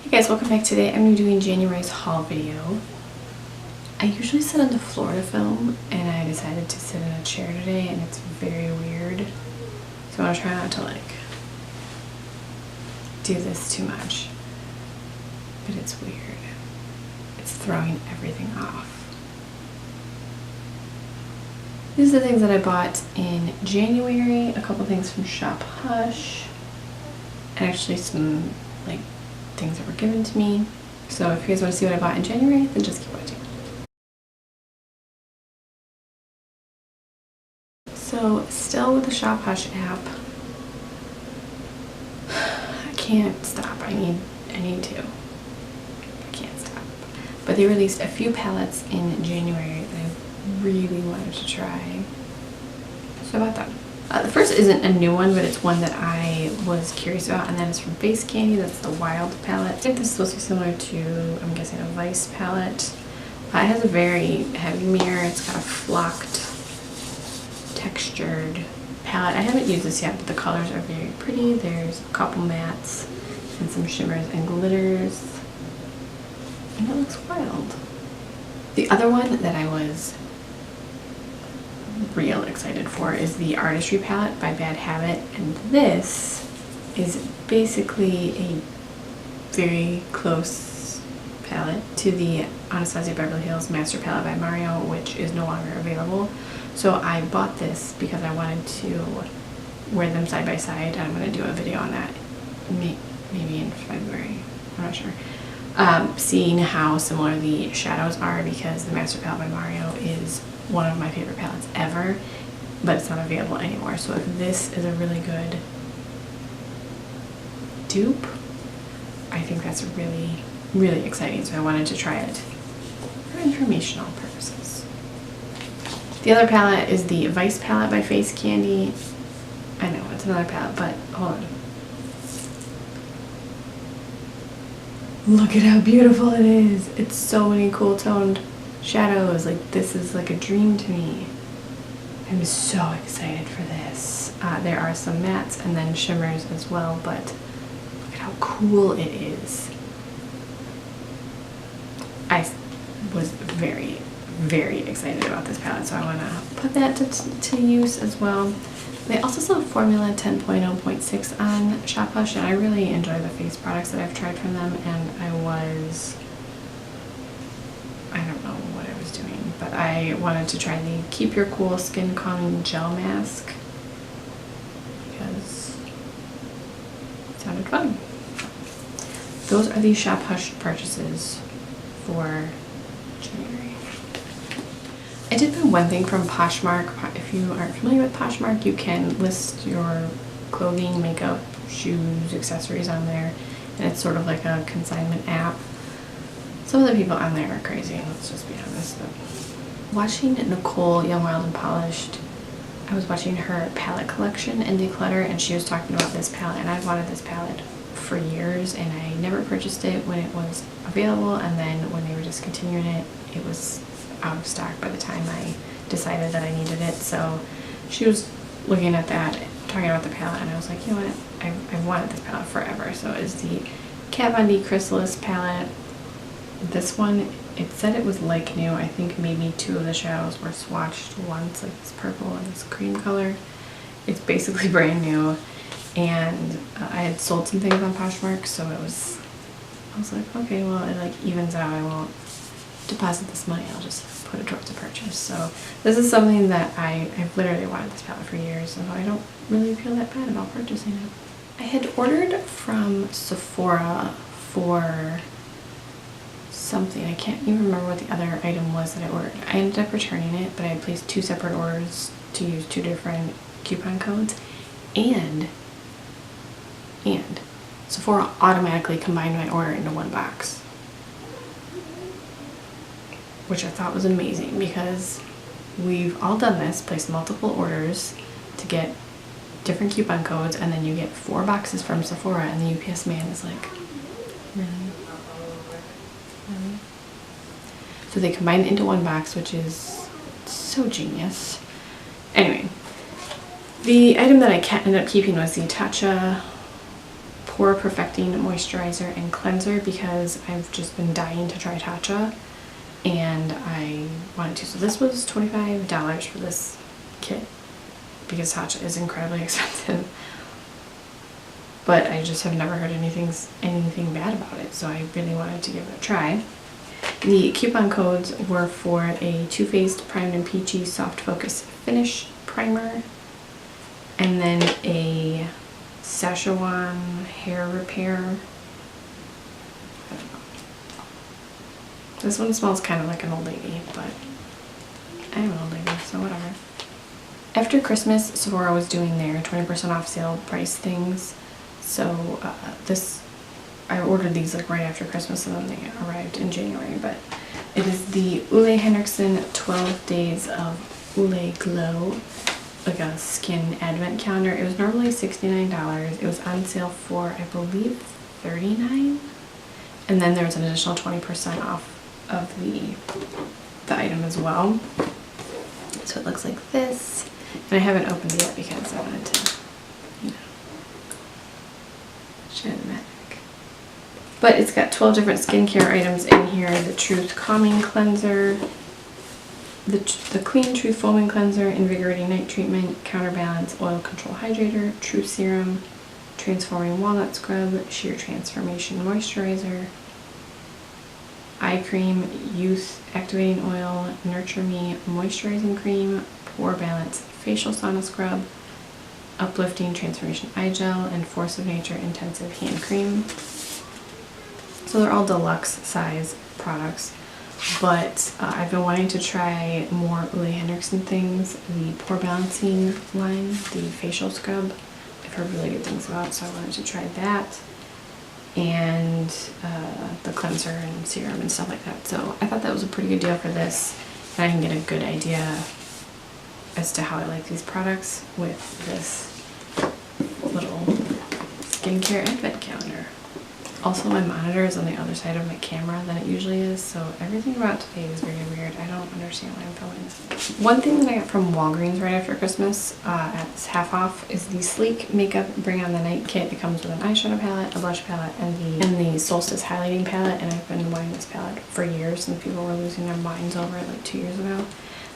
Hey guys, welcome back. Today I'm going to be doing January's haul video. I usually sit on the floor to film, and I decided to sit in a chair today, and it's very weird. So I'm going to try not to do this too much. But it's weird. It's throwing everything off. These are the things that I bought in January. A couple things from Shop Hush. And actually some things that were given to me. So if you guys want to see what I bought in January, then just keep watching. So still with the Shop Hush app, I can't stop. I need to. I can't stop. But they released a few palettes in January that I really wanted to try. So I bought them. The first isn't a new one, but it's one that I was curious about, and that is from Face Candy. That's the Wild palette. I think this is supposed to be similar to, I'm guessing, a Vice palette. It has a very heavy mirror. It's got a flocked, textured palette. I haven't used this yet, but the colors are very pretty. There's a couple mattes and some shimmers and glitters, and it looks wild. The other one that I was real excited for is the Artistry palette by Bad Habit, and this is basically a very close palette to the Anastasia Beverly Hills Master Palette by Mario, which is no longer available. So I bought this because I wanted to wear them side by side, and I'm going to do a video on that maybe in February, I'm not sure. Seeing how similar the shadows are, because the Master Palette by Mario is one of my favorite palettes ever, but it's not available anymore. So if this is a really good dupe, I think that's really, really exciting. So I wanted to try it for informational purposes. The other palette is the Vice palette by Face Candy. I know it's another palette, but hold on. Look at how beautiful it is. It's so many cool toned shadows. This is like a dream to me. I'm so excited for this. There are some mattes and then shimmers as well, but look at how cool it is. I was very, very excited about this palette, so I want to put that to use as well. They also sell Formula 10.0.6 on Shop Hush, and I really enjoy the face products that I've tried from them, and I don't know what I was doing, but I wanted to try the Keep Your Cool Skin Calming Gel Mask because it sounded fun. Those are the Shop Hush purchases for January. I did buy one thing from Poshmark. If you aren't familiar with Poshmark, you can list your clothing, makeup, shoes, accessories on there, and it's sort of like a consignment app. Some of the people on there are crazy, let's just be honest. Watching Nicole Young, Wild, and Polished, I was watching her palette collection and declutter, and she was talking about this palette, and I've wanted this palette for years, and I never purchased it when it was available, and then when they were discontinuing it, it was out of stock by the time I decided that I needed it. So she was looking at that, talking about the palette, and I was like, you know what, I've wanted this palette forever. So it's the Kevyn D Chrysalis Palette. This one, it said it was like new. I think maybe two of the shadows were swatched once, like this purple and this cream color. It's basically brand new, and I had sold some things on Poshmark, so I was like, okay, well, it evens out. I won't deposit this money, I'll just put it towards a purchase. So this is something that I've literally wanted this palette for years, so I don't really feel that bad about purchasing it. I had ordered from Sephora for something. I can't even remember what the other item was that I ordered. I ended up returning it, but I had placed two separate orders to use two different coupon codes, and Sephora automatically combined my order into one box, which I thought was amazing, because we've all done this, placed multiple orders to get different coupon codes, and then you get 4 boxes from Sephora, and the UPS man is like, really? Really? So they combined it into one box, which is so genius. Anyway, the item that I ended up keeping was the Tatcha Pore Perfecting Moisturizer and Cleanser because I've just been dying to try Tatcha and I wanted to. So this was $25 for this kit because Tatcha is incredibly expensive. But I just have never heard anything bad about it, so I really wanted to give it a try. The coupon codes were for a Too Faced Primed and Peachy Soft Focus Finish Primer, and then a Sachajuan Hair Repair. I don't know. This one smells kind of like an old lady, but I'm an old lady, so whatever. After Christmas, Sephora was doing their 20% off sale price things, so I ordered these like right after Christmas and then they arrived in January, but it is the Henriksen 12 Days of Oule Glow, like a skin advent calendar. It was normally $69. It was on sale for, I believe, $39, and then there was an additional 20% off of the item as well. So it looks like this, and I haven't opened it yet because I wanted to, you know, show the magic. But it's got 12 different skincare items in here. The Truth Calming Cleanser, the Clean Truth Foaming Cleanser, Invigorating Night Treatment, Counterbalance Oil Control Hydrator, Truth Serum, Transforming Walnut Scrub, Sheer Transformation Moisturizer, Eye Cream, Youth Activating Oil, Nurture Me Moisturizing Cream, Pore Balance Facial Sauna Scrub, Uplifting Transformation Eye Gel, and Force of Nature Intensive Hand Cream. So they're all deluxe size products, but I've been wanting to try more Ole Henriksen things. The Pore Balancing line, the facial scrub, I've heard really good things about, so I wanted to try that. And the cleanser and serum and stuff like that. So I thought that was a pretty good deal for this, and I can get a good idea as to how I like these products with this little skincare advent calendar. Also, my monitor is on the other side of my camera than it usually is, so everything about today is very weird. I don't understand why I'm filming this. One thing that I got from Walgreens right after Christmas at half off is the Sleek Makeup Bring On The Night kit. It comes with an eyeshadow palette, a blush palette, and the Solstice highlighting palette, and I've been wanting this palette for years, and people were losing their minds over it like 2 years ago.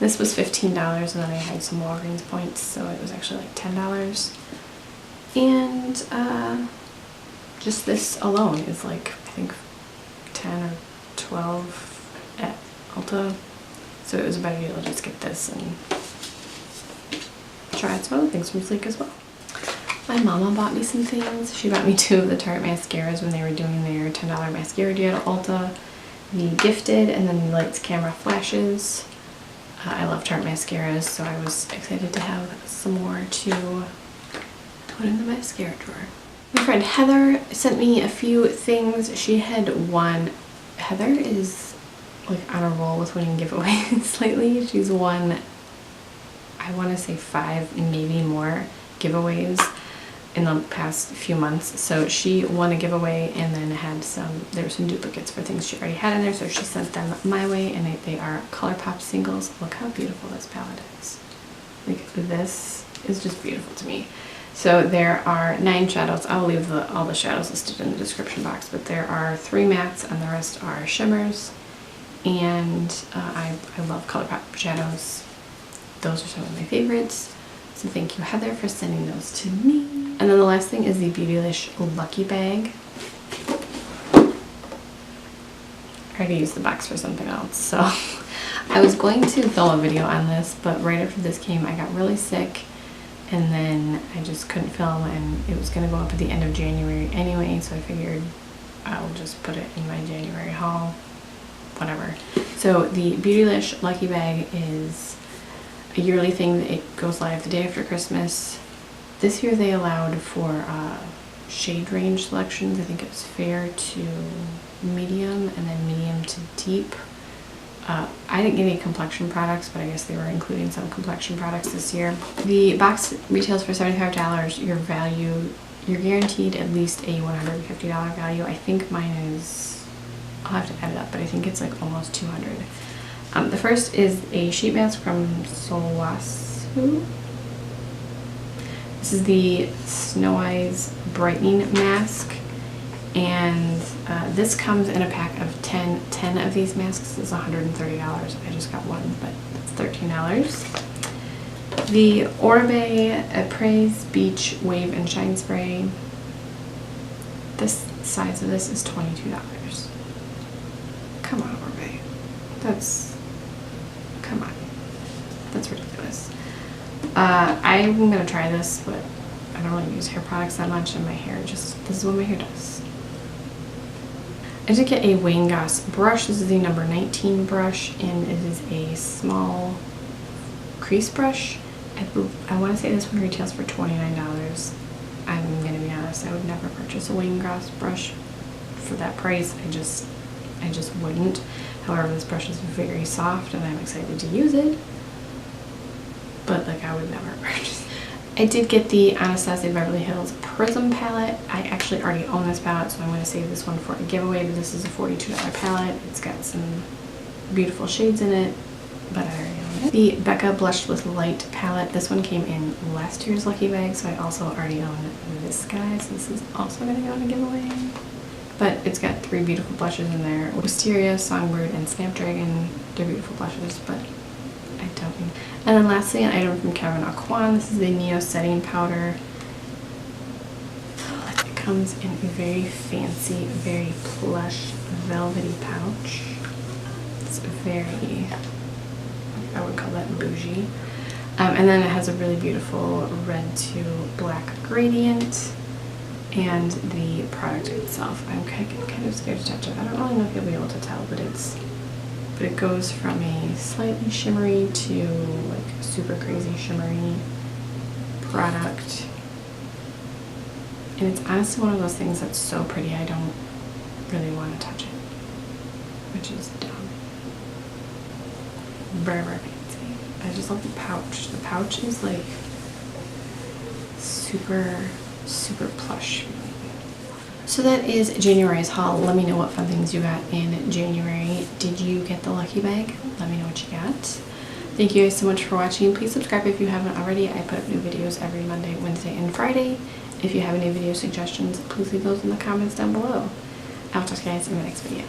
This was $15, and then I had some Walgreens points, so it was actually like $10. And just this alone is like, I think 10 or 12 at Ulta, so it was a better deal to just get this and try out some other things from Sleek as well. My mama bought me some things. She bought me 2 of the Tarte mascaras when they were doing their $10 mascara deal at Ulta. The Gifted and then the Lights Camera Flashes. I love Tarte mascaras, so I was excited to have some more to put in the mascara drawer. My friend Heather sent me a few things. She had won. Heather is like on a roll with winning giveaways lately. She's won, I want to say 5, maybe more giveaways in the past few months. So she won a giveaway and then had there were some duplicates for things she already had in there, so she sent them my way, and they are ColourPop singles. Look how beautiful this palette is. Like, this is just beautiful to me. So there are 9 shadows. I'll leave all the shadows listed in the description box, but there are 3 mattes and the rest are shimmers. And I love ColourPop shadows. Those are some of my favorites. So thank you, Heather, for sending those to me. And then the last thing is the Beautylish Lucky Bag. I already used the box for something else, so I was going to film a video on this, but right after this came, I got really sick. And then I just couldn't film, and it was going to go up at the end of January anyway, so I figured I'll just put it in my January haul, whatever. So the Beautylish Lucky Bag is a yearly thing. It goes live the day after Christmas. This year they allowed for shade range selections. I think it was fair to medium and then medium to deep. I didn't get any complexion products, but I guess they were including some complexion products this year. The box retails for $75. You're guaranteed at least a $150 value. I think mine is, I'll have to add it up, but I think it's like almost $200. The first is a sheet mask from Sulwhasoo. This is the Snow Eyes Brightening Mask, and this comes in a pack of 10. 10 of these masks is $130. I just got one, but it's $13. The Oribe Apres Beach Wave and Shine Spray. This size of this is $22. Come on, Oribe. Come on. That's ridiculous. I'm gonna try this, but I don't really use hair products that much, and my hair this is what my hair does. I did get a Wayne Goss brush. This is the number 19 brush, and it is a small crease brush. I want to say this one retails for $29. I'm gonna be honest, I would never purchase a Wayne Goss brush for that price. I just wouldn't. However, this brush is very soft, and I'm excited to use it. But like, I would never purchase. I did get the Anastasia Beverly Hills Prism palette. I actually already own this palette, so I'm going to save this one for a giveaway. But this is a $42 palette. It's got some beautiful shades in it, but I already own it. The Becca Blush with Light palette. This one came in last year's lucky bag, so I also already own this guy. So this is also going to go in a giveaway. But it's got 3 beautiful blushes in there: Wisteria, Songbird, and Snapdragon. They're beautiful blushes, but I don't need. And then lastly, an item from Kevyn Aucoin. This is the Neo Setting Powder. It comes in a very fancy, very plush, velvety pouch. It's very, I would call that bougie. And then it has a really beautiful red to black gradient. And the product itself, I'm kind of scared to touch it. I don't really know if you'll be able to tell, but it goes from a slightly shimmery to like super crazy shimmery product. And it's honestly one of those things that's so pretty I don't really want to touch it, which is dumb. Very, very fancy. I just love the pouch. The pouch is like super plush. So that is January's haul. Let me know what fun things you got in January. Did you get the lucky bag? Let me know what you got. Thank you guys so much for watching. Please subscribe if you haven't already. I put up new videos every Monday, Wednesday, and Friday. If you have any video suggestions, please leave those in the comments down below. I'll talk to you guys in the next video.